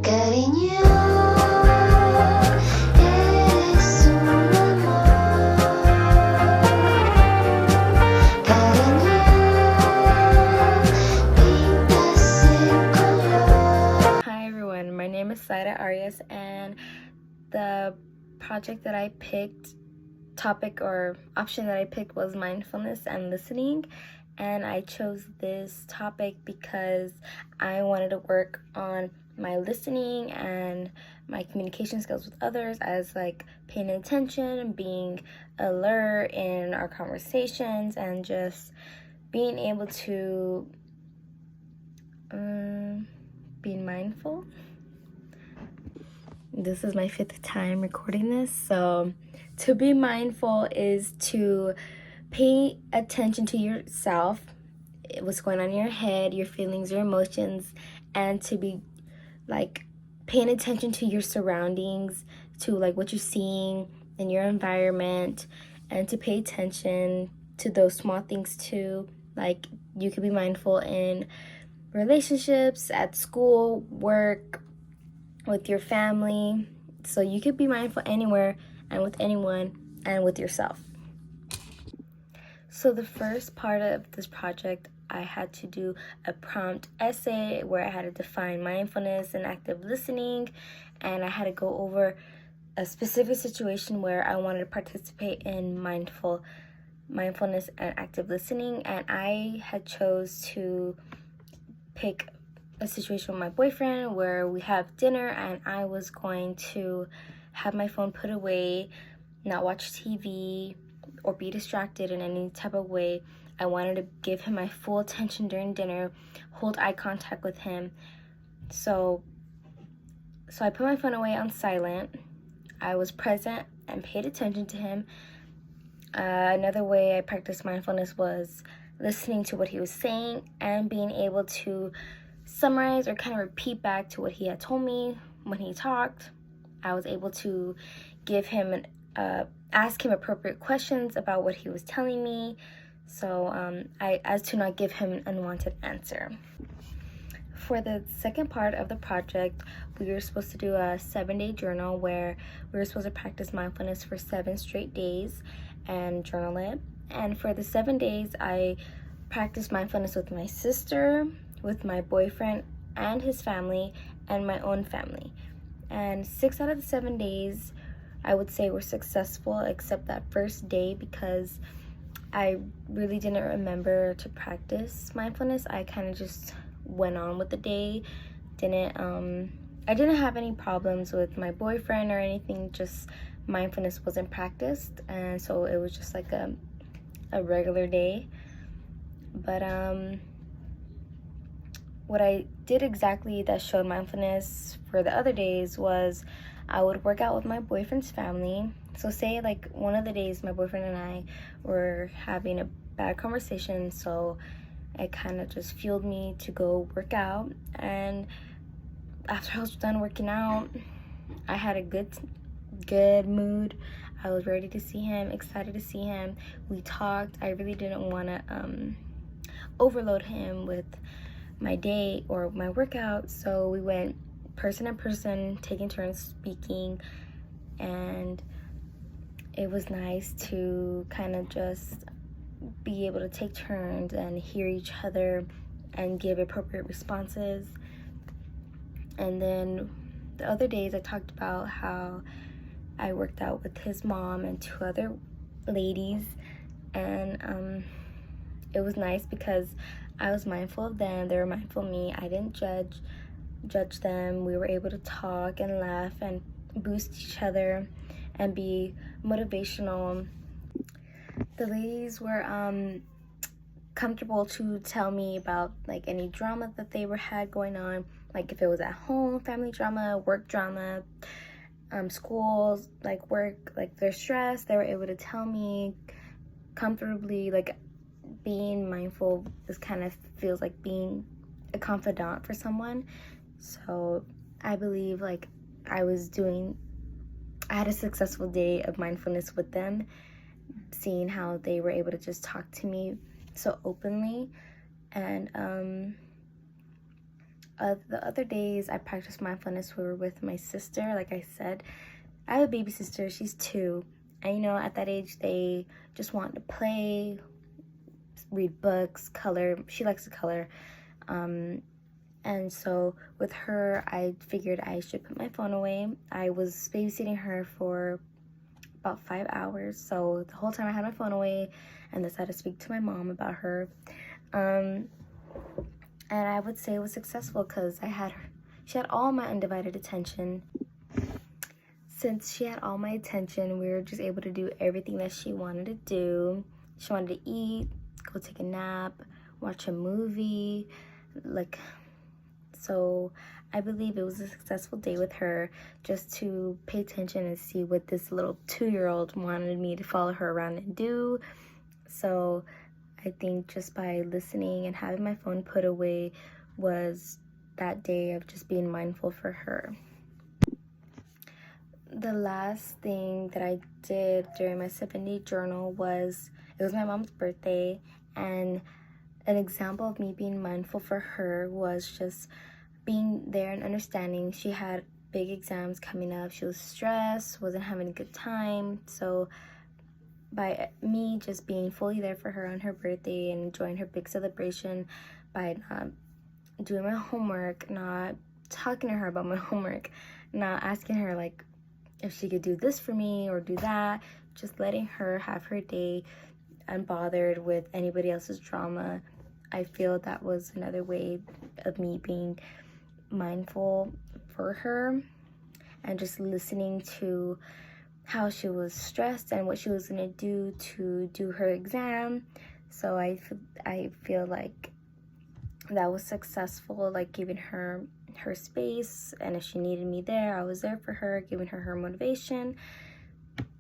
Cariño, eres un amor. Cariño, pintas el color. Hi everyone, my name is Saida Arias, and the project that I picked, topic or option that I picked was mindfulness and listening. And I chose this topic because I wanted to work on my listening and my communication skills with others, as like paying attention, being alert in our conversations, and just being able to be mindful. This is my 5th time recording this, so to be mindful is to pay attention to yourself, what's going on in your head, your feelings, your emotions, and to be like paying attention to your surroundings, to like what you're seeing in your environment, and to pay attention to those small things too. Like you could be mindful in relationships, at school, work, with your family. So you could be mindful anywhere and with anyone and with yourself. So the first part of this project, I had to do a prompt essay where I had to define mindfulness and active listening, and I had to go over a specific situation where I wanted to participate in mindfulness and active listening, and I had chose to pick a situation with my boyfriend where we have dinner and I was going to have my phone put away, not watch TV or be distracted in any type of way. I wanted to give him my full attention during dinner, hold eye contact with him. So I put my phone away on silent. I was present and paid attention to him. Another way I practiced mindfulness was listening to what he was saying and being able to summarize or kind of repeat back to what he had told me when he talked. I was able to give him ask him appropriate questions about what he was telling me, so as to not give him an unwanted answer. For the second part of the project, we were supposed to do a 7-day journal where we were supposed to practice mindfulness for 7 straight days and journal it. And for the 7 days, I practiced mindfulness with my sister, with my boyfriend and his family, and my own family. And 6 out of the 7 days, I would say, were successful, except that first day, because I really didn't remember to practice mindfulness. I kind of just went on with the day. I didn't have any problems with my boyfriend or anything, just mindfulness wasn't practiced, and so it was just like a regular day. But what I did exactly that showed mindfulness for the other days was I would work out with my boyfriend's family. So say like one of the days my boyfriend and I were having a bad conversation, so it kind of just fueled me to go work out. And after I was done working out, I had a good mood. I was ready to see him, excited to see him. We talked. I really didn't want to overload him with my day or my workout, so we went person to person, taking turns speaking, and it was nice to kind of just be able to take turns and hear each other and give appropriate responses. And then the other days I talked about how I worked out with his mom and 2 other ladies, and it was nice because I was mindful of them, they were mindful of me. I didn't judge them. We were able to talk and laugh and boost each other and be motivational. The ladies were comfortable to tell me about like any drama that they had going on, like if it was at home, family drama, work drama, schools, like work, like their stress. They were able to tell me comfortably. Like being mindful is kind of feels like being a confidant for someone. So I believe like I had a successful day of mindfulness with them, seeing how they were able to just talk to me so openly. And the other days I practiced mindfulness, we were with my sister. Like I said, I have a baby sister, she's 2. And you know, at that age, they just want to play, read books, color. She likes to color. And so with her, I figured I should put my phone away. I was babysitting her for about 5 hours. So the whole time I had my phone away and decided to speak to my mom about her. And I would say it was successful because she had all my undivided attention. Since she had all my attention, we were just able to do everything that she wanted to do. She wanted to eat, go take a nap, watch a movie, so I believe it was a successful day with her, just to pay attention and see what this little 2-year-old wanted me to follow her around and do. So I think just by listening and having my phone put away was that day of just being mindful for her. The last thing that I did during my 7-day journal was, it was my mom's birthday, and an example of me being mindful for her was just being there and understanding. She had big exams coming up. She was stressed, wasn't having a good time. So by me just being fully there for her on her birthday and enjoying her big celebration, by not doing my homework, not talking to her about my homework, not asking her like if she could do this for me or do that, just letting her have her day unbothered with anybody else's drama. I feel that was another way of me being mindful for her and just listening to how she was stressed and what she was going to do her exam. So I feel like that was successful, like giving her space, and if she needed me there, I was there for her, giving her motivation.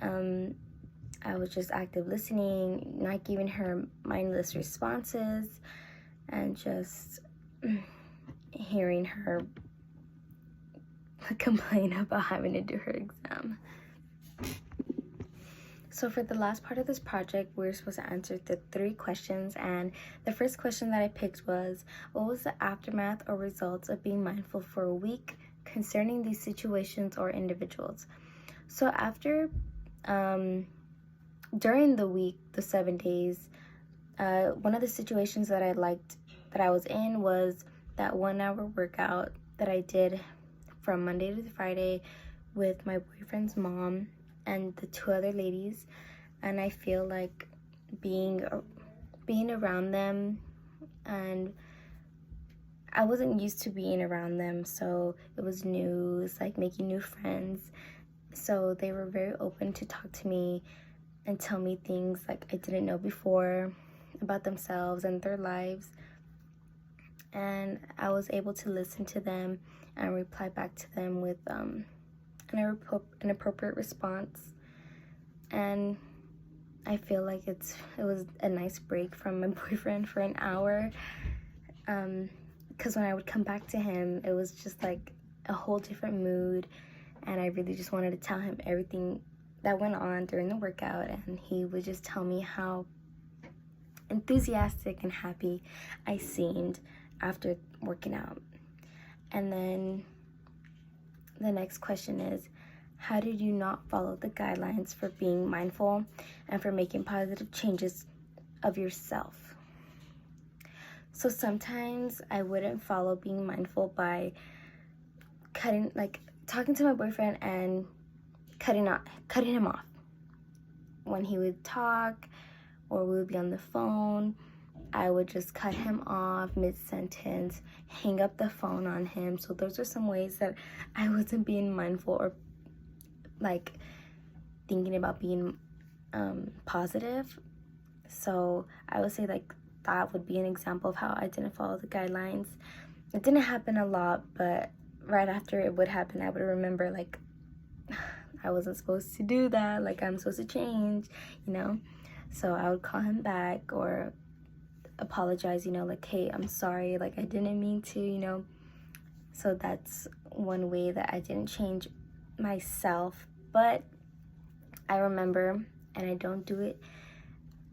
I was just active listening, not giving her mindless responses, and just hearing her complain about having to do her exam. So for the last part of this project, we're supposed to answer the 3 questions, and the first question that I picked was, what was the aftermath or results of being mindful for a week concerning these situations or individuals? So after, during the week, the 7 days, one of the situations that I was in was that 1-hour workout that I did from Monday to Friday with my boyfriend's mom and the 2 other ladies. And I feel like being around them, and I wasn't used to being around them, so it was new. It was like making new friends. So they were very open to talk to me and tell me things like I didn't know before about themselves and their lives. And I was able to listen to them and reply back to them with an appropriate response. And I feel like it was a nice break from my boyfriend for an hour, because when I would come back to him, it was just like a whole different mood, and I really just wanted to tell him everything that went on during the workout, and he would just tell me how enthusiastic and happy I seemed after working out. And then the next question is, how did you not follow the guidelines for being mindful and for making positive changes of yourself? So sometimes I wouldn't follow being mindful by talking to my boyfriend and cutting him off. When he would talk or we would be on the phone, I would just cut him off mid-sentence, hang up the phone on him. So those are some ways that I wasn't being mindful or like thinking about being positive. So I would say like that would be an example of how I didn't follow the guidelines. It didn't happen a lot, but right after it would happen, I would remember like I wasn't supposed to do that, like I'm supposed to change, you know. So I would call him back or apologize, you know, like, hey, I'm sorry, like I didn't mean to, you know. So that's one way that I didn't change myself, but I remember, and I don't do it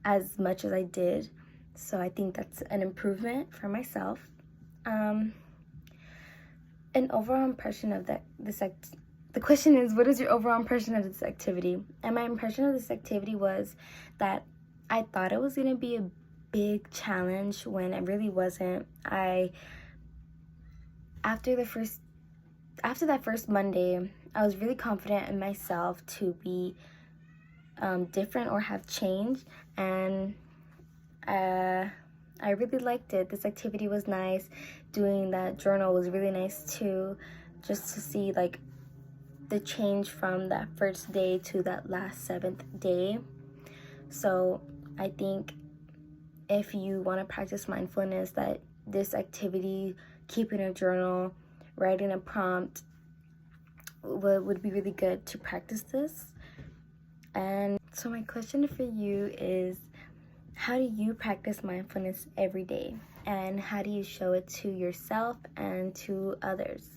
as much as I did, so I think that's an improvement for myself. an overall impression of the question is, what is your overall impression of this activity? And my impression of this activity was that I thought it was going to be a big challenge when it really wasn't. After that first Monday, I was really confident in myself to be different or have change, and I really liked it. This activity was nice. Doing that journal was really nice too, just to see like the change from that first day to that last 7th day. So I think if you want to practice mindfulness, that this activity, keeping a journal, writing a prompt, would be really good to practice this. And so my question for you is, how do you practice mindfulness every day? And how do you show it to yourself and to others?